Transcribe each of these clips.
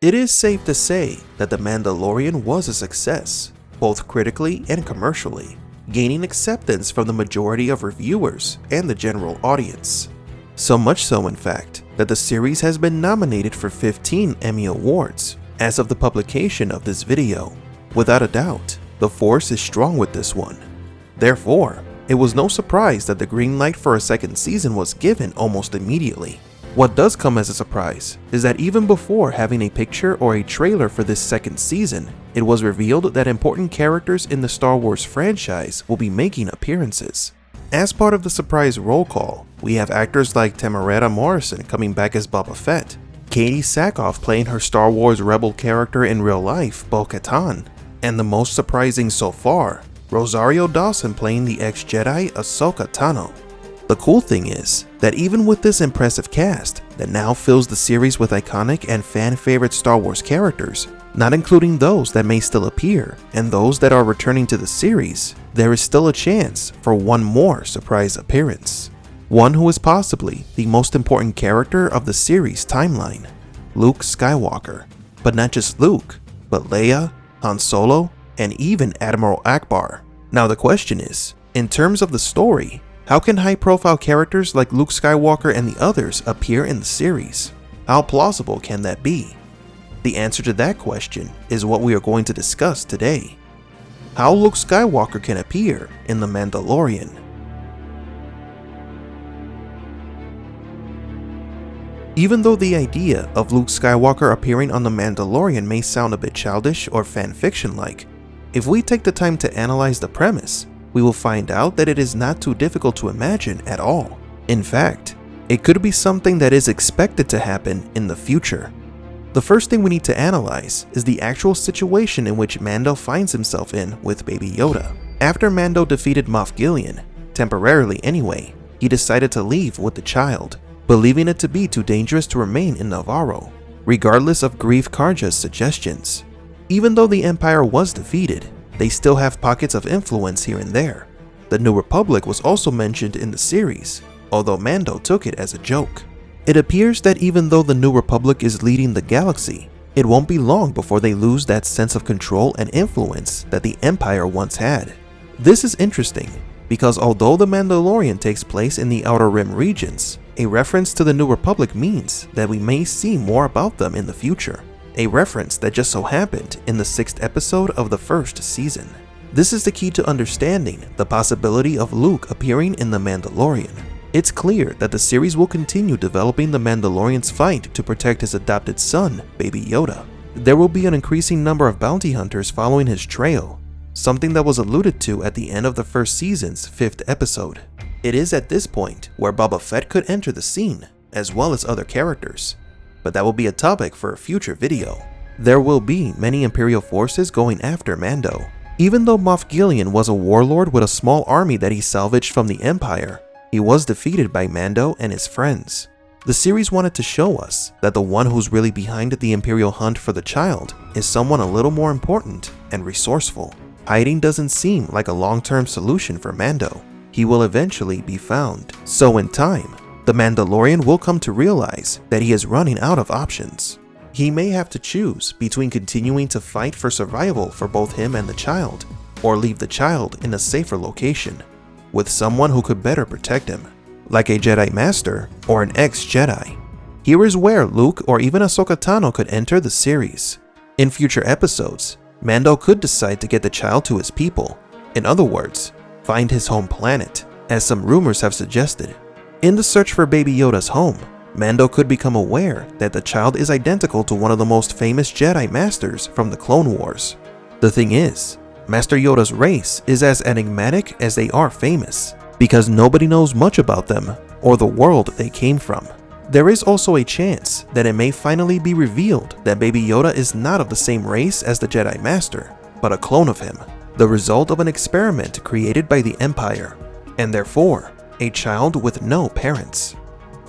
It is safe to say that The Mandalorian was a success, both critically and commercially, gaining acceptance from the majority of reviewers and the general audience. So much so, in fact, that the series has been nominated for 15 Emmy Awards as of the publication of this video. Without a doubt, the force is strong with this one. Therefore, it was no surprise that the green light for a second season was given almost immediately. What does come as a surprise is that even before having a picture or a trailer for this second season, it was revealed that important characters in the Star Wars franchise will be making appearances. As part of the surprise roll call, we have actors like Temuera Morrison coming back as Boba Fett, Katie Sackhoff playing her Star Wars Rebel character in real life, Bo-Katan, and the most surprising so far, Rosario Dawson playing the ex-Jedi Ahsoka Tano. The cool thing is that even with this impressive cast that now fills the series with iconic and fan-favorite Star Wars characters, not including those that may still appear and those that are returning to the series, there is still a chance for one more surprise appearance. One who is possibly the most important character of the series timeline, Luke Skywalker. But not just Luke, but Leia, Han Solo, and even Admiral Akbar. Now the question is, in terms of the story, how can high-profile characters like Luke Skywalker and the others appear in the series? How plausible can that be? The answer to that question is what we are going to discuss today. How Luke Skywalker can appear in The Mandalorian. Even though the idea of Luke Skywalker appearing on The Mandalorian may sound a bit childish or fanfiction-like, if we take the time to analyze the premise, we will find out that it is not too difficult to imagine at all. In fact, it could be something that is expected to happen in the future. The first thing we need to analyze is the actual situation in which Mando finds himself in with Baby Yoda. After Mando defeated Moff Gideon, temporarily anyway, he decided to leave with the child, believing it to be too dangerous to remain in Navarro, regardless of Greef Karga's suggestions. Even though the Empire was defeated, they still have pockets of influence here and there. The New Republic was also mentioned in the series, although Mando took it as a joke. It appears that even though the New Republic is leading the galaxy, it won't be long before they lose that sense of control and influence that the Empire once had. This is interesting, because although The Mandalorian takes place in the Outer Rim regions, a reference to the New Republic means that we may see more about them in the future. A reference that just so happened in the 6th episode of the 1st season. This is the key to understanding the possibility of Luke appearing in The Mandalorian. It's clear that the series will continue developing the Mandalorian's fight to protect his adopted son, Baby Yoda. There will be an increasing number of bounty hunters following his trail, something that was alluded to at the end of the 1st season's 5th episode. It is at this point where Boba Fett could enter the scene, as well as other characters. But that will be a topic for a future video. There will be many Imperial forces going after Mando. Even though Moff Gideon was a warlord with a small army that he salvaged from the Empire, he was defeated by Mando and his friends. The series wanted to show us that the one who's really behind the Imperial hunt for the child is someone a little more important and resourceful. Hiding doesn't seem like a long-term solution for Mando. He will eventually be found. So in time, the Mandalorian will come to realize that he is running out of options. He may have to choose between continuing to fight for survival for both him and the child, or leave the child in a safer location, with someone who could better protect him, like a Jedi Master or an ex-Jedi. Here is where Luke or even Ahsoka Tano could enter the series. In future episodes, Mando could decide to get the child to his people. In other words, find his home planet, as some rumors have suggested. In the search for Baby Yoda's home, Mando could become aware that the child is identical to one of the most famous Jedi Masters from the Clone Wars. The thing is, Master Yoda's race is as enigmatic as they are famous, because nobody knows much about them or the world they came from. There is also a chance that it may finally be revealed that Baby Yoda is not of the same race as the Jedi Master, but a clone of him, the result of an experiment created by the Empire, and therefore a child with no parents.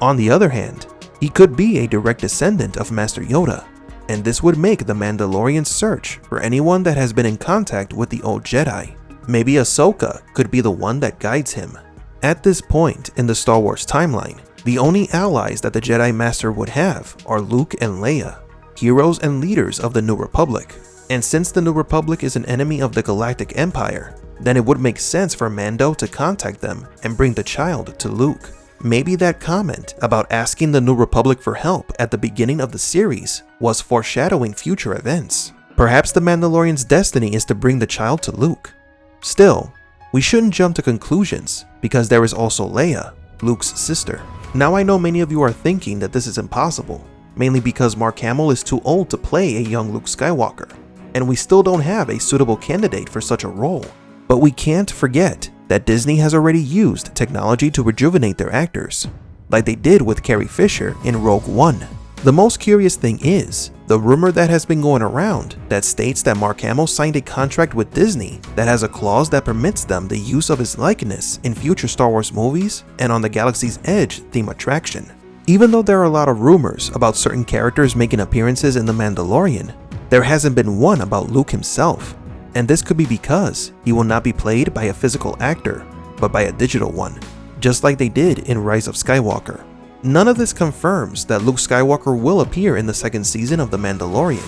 On the other hand, he could be a direct descendant of Master Yoda, and this would make the Mandalorian search for anyone that has been in contact with the old Jedi. Maybe Ahsoka could be the one that guides him. At this point in the Star Wars timeline, the only allies that the Jedi Master would have are Luke and Leia. heroes and leaders of the New Republic. And since the New Republic is an enemy of the Galactic Empire, then it would make sense for Mando to contact them and bring the child to Luke. Maybe that comment about asking the New Republic for help at the beginning of the series was foreshadowing future events. Perhaps the Mandalorian's destiny is to bring the child to Luke. Still, we shouldn't jump to conclusions because there is also Leia, Luke's sister. Now I know many of you are thinking that this is impossible, mainly because Mark Hamill is too old to play a young Luke Skywalker, and we still don't have a suitable candidate for such a role. But we can't forget that Disney has already used technology to rejuvenate their actors, like they did with Carrie Fisher in Rogue One. The most curious thing is the rumor that has been going around that states that Mark Hamill signed a contract with Disney that has a clause that permits them the use of his likeness in future Star Wars movies and on the Galaxy's Edge theme attraction. Even though there are a lot of rumors about certain characters making appearances in The Mandalorian, there hasn't been one about Luke himself. And this could be because he will not be played by a physical actor, but by a digital one, just like they did in Rise of Skywalker. None of this confirms that Luke Skywalker will appear in the second season of The Mandalorian,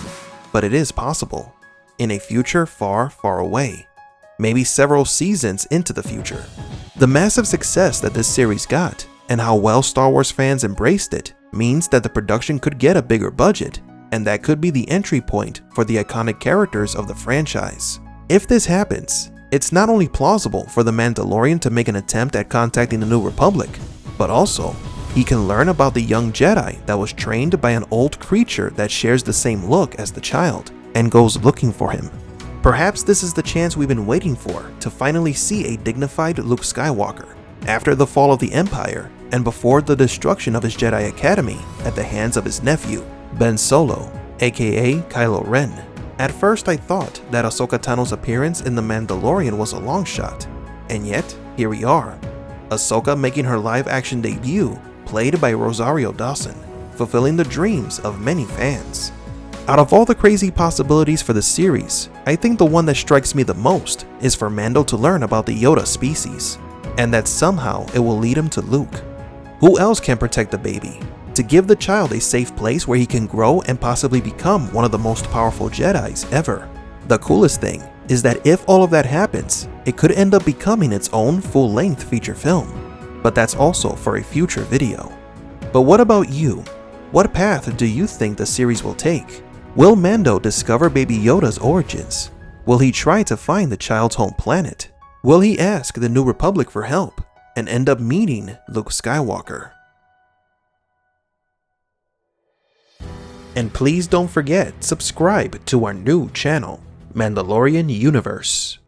but it is possible, in a future far, far away, maybe several seasons into the future. The massive success that this series got, and how well Star Wars fans embraced it, means that the production could get a bigger budget, and that could be the entry point for the iconic characters of the franchise. If this happens, it's not only plausible for the Mandalorian to make an attempt at contacting the New Republic, but also he can learn about the young Jedi that was trained by an old creature that shares the same look as the child and goes looking for him. Perhaps this is the chance we've been waiting for to finally see a dignified Luke Skywalker after the fall of the Empire and before the destruction of his Jedi Academy at the hands of his nephew, Ben Solo, aka Kylo Ren. At first I thought that Ahsoka Tano's appearance in The Mandalorian was a long shot, and yet here we are. Ahsoka making her live-action debut, played by Rosario Dawson, fulfilling the dreams of many fans. Out of all the crazy possibilities for the series, I think the one that strikes me the most is for Mando to learn about the Yoda species, and that somehow it will lead him to Luke. Who else can protect the baby? To give the child a safe place where he can grow and possibly become one of the most powerful Jedis ever. The coolest thing is that if all of that happens, it could end up becoming its own full-length feature film. But that's also for a future video. But what about you? What path do you think the series will take? Will Mando discover Baby Yoda's origins? Will he try to find the child's home planet? Will he ask the New Republic for help and end up meeting Luke Skywalker? And please don't forget, subscribe to our new channel, Mandalorian Universe.